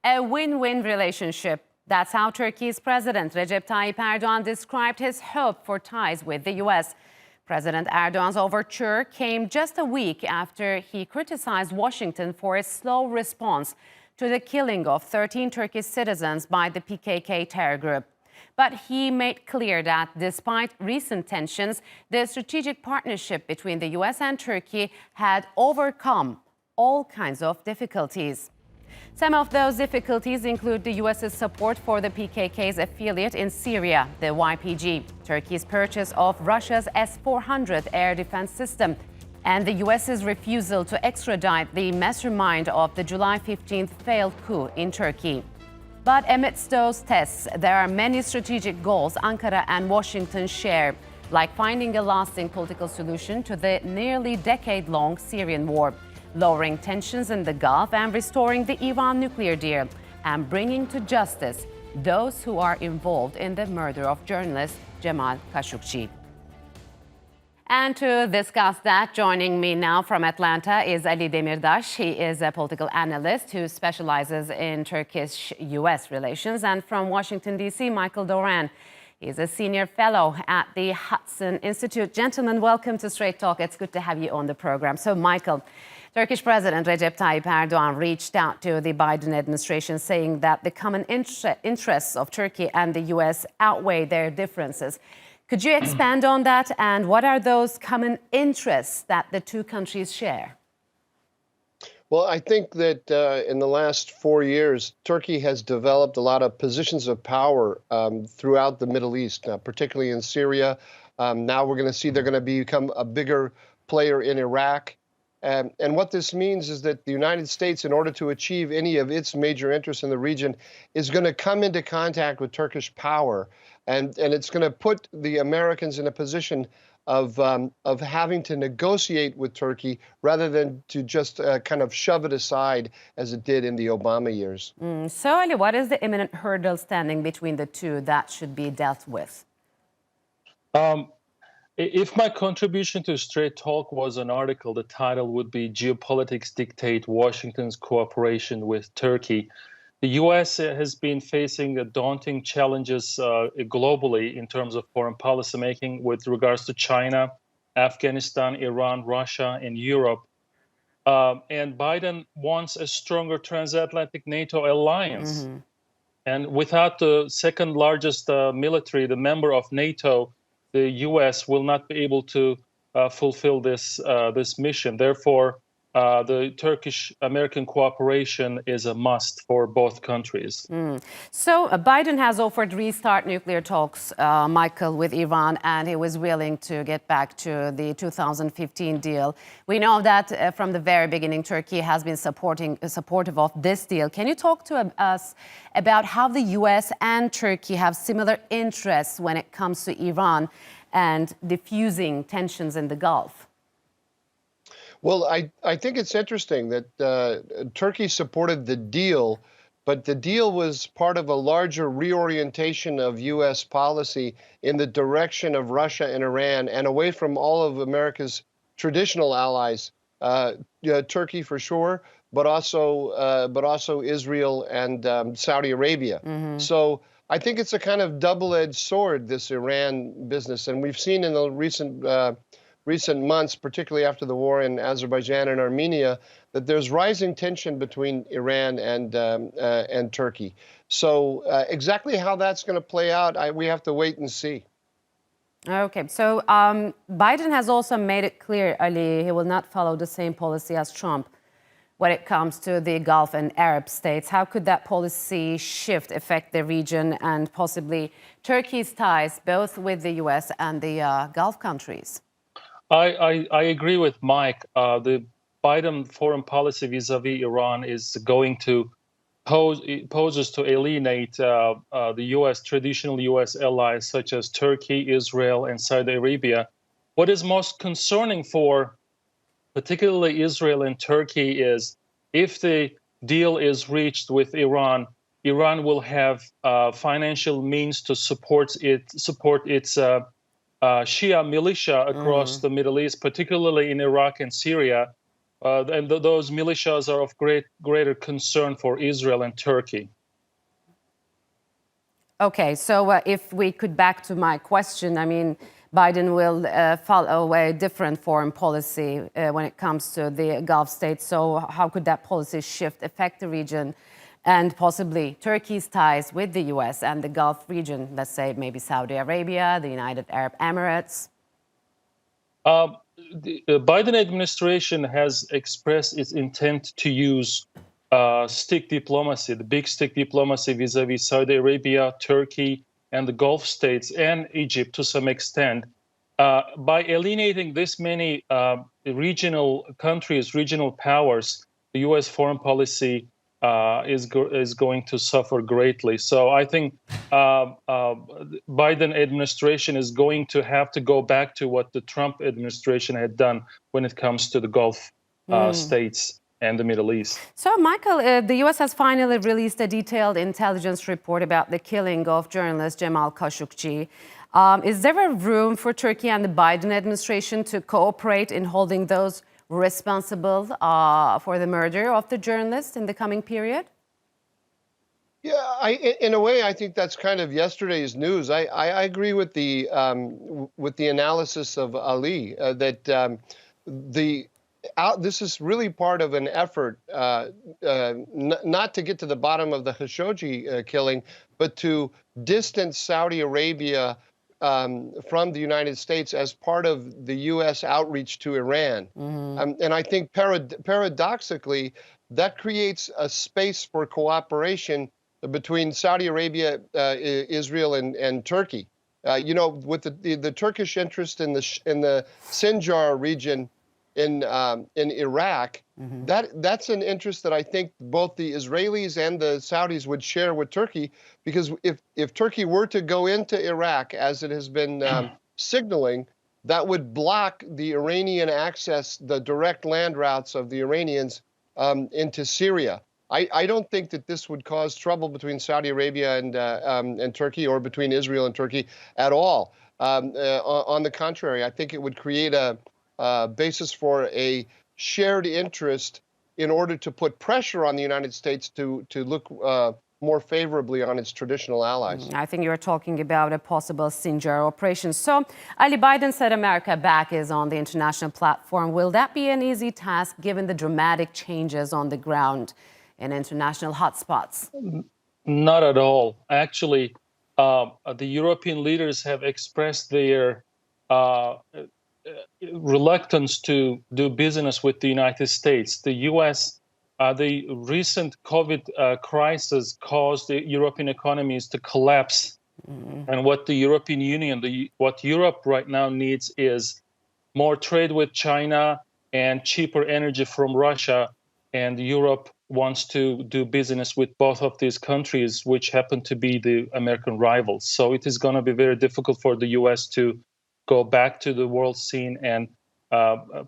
A win-win relationship. That's how Turkey's President Recep Tayyip Erdogan described his hope for ties with the U.S. President Erdogan's overture came just a week after he criticized Washington for its slow response to the killing of 13 Turkish citizens by the PKK terror group. But he made clear that despite recent tensions, the strategic partnership between the U.S. and Turkey had overcome all kinds of difficulties. Some of those difficulties include the U.S.'s support for the PKK's affiliate in Syria, the YPG, Turkey's purchase of Russia's S-400 air defense system, and the U.S.'s refusal to extradite the mastermind of the July 15th failed coup in Turkey. But amidst those tests, there are many strategic goals Ankara and Washington share, like finding a lasting political solution to the nearly decade-long Syrian war, lowering tensions in the Gulf and restoring the Iran nuclear deal, and bringing to justice those who are involved in the murder of journalist Jamal Khashoggi. And to discuss that, joining me now from Atlanta is Ali Demirdas. He is a political analyst who specializes in Turkish-U.S. relations. And from Washington, D.C., Michael Doran. He's a senior fellow at the Hudson Institute. Gentlemen, welcome to Straight Talk. It's good to have you on the program. So, Michael, Turkish President Recep Tayyip Erdogan reached out to the Biden administration saying that the common interests of Turkey and the U.S. outweigh their differences. Could you expand on that? And what are those common interests that the two countries share? Well, I think that in the last 4 years, Turkey has developed a lot of positions of power throughout the Middle East, particularly in Syria. Now we're going to see they're going to become a bigger player in Iraq. And what this means is that the United States, in order to achieve any of its major interests in the region, is going to come into contact with Turkish power. And it's going to put the Americans in a position of having to negotiate with Turkey rather than to just kind of shove it aside as it did in the Obama years. So, Ali, what is the imminent hurdle standing between the two that should be dealt with? If my contribution to Straight Talk was an article, the title would be Geopolitics Dictate Washington's Cooperation with Turkey. The U.S. has been facing daunting challenges globally in terms of foreign policy making with regards to China, Afghanistan, Iran, Russia, and Europe. And Biden wants a stronger transatlantic NATO alliance. Mm-hmm. And without the second largest military, the member of NATO, the U.S. will not be able to fulfill this mission. Therefore, the Turkish-American cooperation is a must for both countries. So Biden has offered restart nuclear talks, Michael, with Iran, and he was willing to get back to the 2015 deal. We know that from the very beginning, Turkey has been supportive of this deal. Can you talk to us about how the U.S. and Turkey have similar interests when it comes to Iran and diffusing tensions in the Gulf? Well, I think it's interesting that Turkey supported the deal, but the deal was part of a larger reorientation of U.S. policy in the direction of Russia and Iran and away from all of America's traditional allies, Turkey for sure, but also Israel and Saudi Arabia. Mm-hmm. So I think it's a kind of double-edged sword, this Iran business, and we've seen in the recent months, particularly after the war in Azerbaijan and Armenia, that there's rising tension between Iran and Turkey. So exactly how that's going to play out, we have to wait and see. Okay, so Biden has also made it clear, Ali, he will not follow the same policy as Trump when it comes to the Gulf and Arab states. How could that policy shift affect the region and possibly Turkey's ties both with the U.S. and the Gulf countries? I agree with Mike. The Biden foreign policy vis-a-vis Iran is going to poses to alienate the U.S. traditional U.S. allies such as Turkey, Israel, and Saudi Arabia. What is most concerning for particularly Israel and Turkey is if the deal is reached with Iran, Iran will have financial means to support its Shia militia across the Middle East, particularly in Iraq and Syria, and those militias are of greater concern for Israel and Turkey. Okay, so if we could back to my question, I mean, Biden will follow a different foreign policy when it comes to the Gulf states. So how could that policy shift affect the region and possibly Turkey's ties with the U.S. and the Gulf region, let's say maybe Saudi Arabia, the United Arab Emirates? The Biden administration has expressed its intent to use stick diplomacy, the big stick diplomacy vis-a-vis Saudi Arabia, Turkey, and the Gulf states, and Egypt to some extent. By alienating this many regional countries, regional powers, the U.S. foreign policy is going to suffer greatly. So I think Biden administration is going to have to go back to what the Trump administration had done when it comes to the Gulf states and the Middle East. So, Michael, the U.S. has finally released a detailed intelligence report about the killing of journalist Jamal Khashoggi. Is there a room for Turkey and the Biden administration to cooperate in holding those responsible for the murder of the journalist in the coming period? Yeah, in a way, I think that's kind of yesterday's news. I agree with the analysis of Ali that this is really part of an effort not to get to the bottom of the Khashoggi killing, but to distance Saudi Arabia from the United States as part of the U.S. outreach to Iran. And I think paradoxically, that creates a space for cooperation between Saudi Arabia, Israel, and Turkey. You know, with the Turkish interest in the Sinjar region in Iraq, that's an interest that I think both the Israelis and the Saudis would share with Turkey, because if Turkey were to go into Iraq, as it has been signaling, that would block the Iranian access, the direct land routes of the Iranians into Syria. I don't think that this would cause trouble between Saudi Arabia and Turkey, or between Israel and Turkey at all. On the contrary, I think it would create a basis for a shared interest in order to put pressure on the United States to look more favorably on its traditional allies. I think you're talking about a possible Sinjar operation. So, Ali, Biden said America back is on the international platform. Will that be an easy task given the dramatic changes on the ground in international hotspots? Not at all. Actually, the European leaders have expressed their reluctance to do business with the United States. The U.S., the recent COVID crisis caused the European economies to collapse. And what the European Union, what Europe right now needs is more trade with China and cheaper energy from Russia. And Europe wants to do business with both of these countries, which happen to be the American rivals. So it is going to be very difficult for the U.S. to go back to the world scene and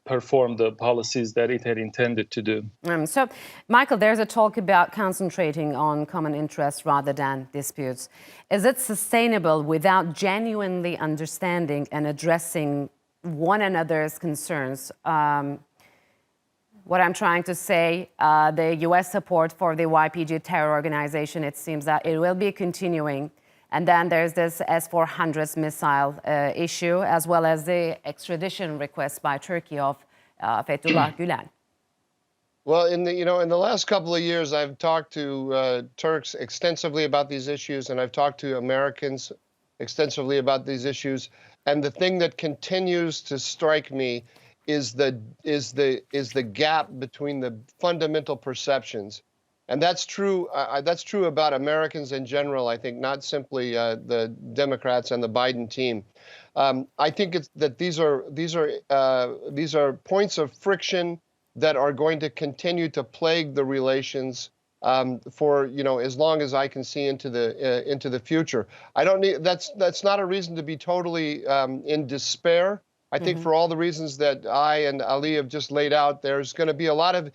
perform the policies that it had intended to do. So, Michael, there's a talk about concentrating on common interests rather than disputes. Is it sustainable without genuinely understanding and addressing one another's concerns? What I'm trying to say, the U.S. support for the YPG terror organization, it seems that it will be continuing. And then there's this S-400 missile issue, as well as the extradition request by Turkey of Fethullah Gülen. Well, in the last couple of years, I've talked to Turks extensively about these issues, and I've talked to Americans extensively about these issues. And the thing that continues to strike me is the gap between the fundamental perceptions. And that's true. That's true about Americans in general. I think not simply the Democrats and the Biden team. I think it's that these are points of friction that are going to continue to plague the relations for as long as I can see into the future. I don't need that's not a reason to be totally in despair. I think for all the reasons that I and Ali have just laid out, there's going to be a lot of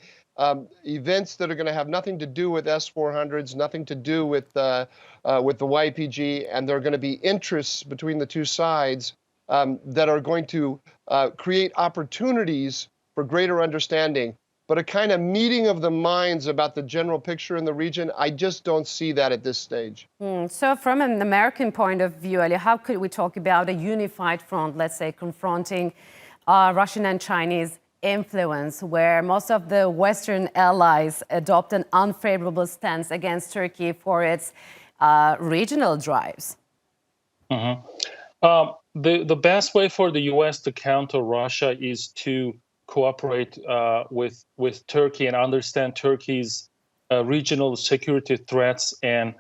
events that are going to have nothing to do with S-400s, nothing to do with the YPG, and there are going to be interests between the two sides that are going to create opportunities for greater understanding. but a kind of meeting of the minds about the general picture in the region, I just don't see that at this stage. So from an American point of view, Ali, how could we talk about a unified front, let's say, confronting Russian and Chinese influence, where most of the Western allies adopt an unfavorable stance against Turkey for its regional drives? The best way for the U.S. to counter Russia is to cooperate with Turkey and understand Turkey's regional security threats and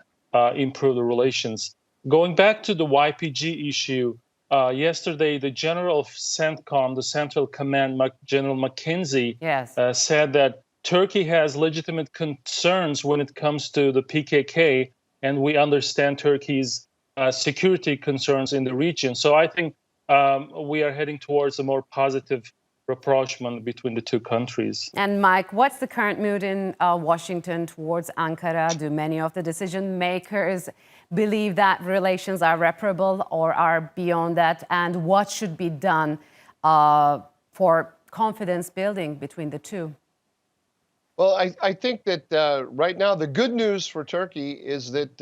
improve the relations. Going back to the YPG issue, yesterday the general of CENTCOM, the Central Command, General McKenzie, said that Turkey has legitimate concerns when it comes to the PKK, and we understand Turkey's security concerns in the region. So I think we are heading towards a more positive rapprochement between the two countries. And Mike, what's the current mood in Washington towards Ankara? Do many of the decision makers believe that relations are reparable or are beyond that? And what should be done for confidence building between the two? Well, I think that right now the good news for Turkey is that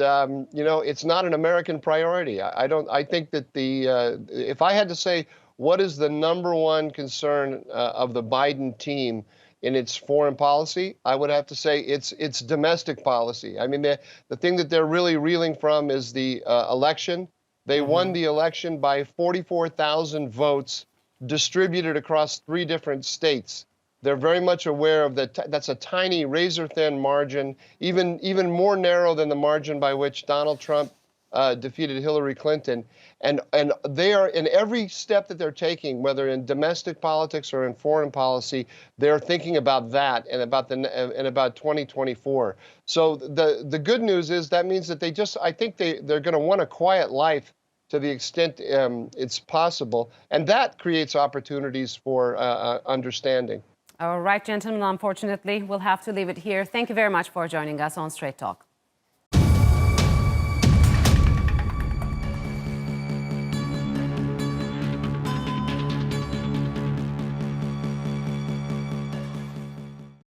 it's not an American priority. I think that if I had to say what is the number one concern of the Biden team in its foreign policy, I would have to say it's domestic policy. I mean, the thing that they're really reeling from is the election. They won the election by 44,000 votes distributed across 3 different states. They're very much aware of that. That's a tiny, razor-thin margin, even more narrow than the margin by which Donald Trump defeated Hillary Clinton. And they are, in every step that they're taking, whether in domestic politics or in foreign policy, they're thinking about that and about 2024. So the good news is that means that I think they're going to want a quiet life to the extent it's possible, and that creates opportunities for understanding. All right, gentlemen, unfortunately, we'll have to leave it here. Thank you very much for joining us on Straight Talk.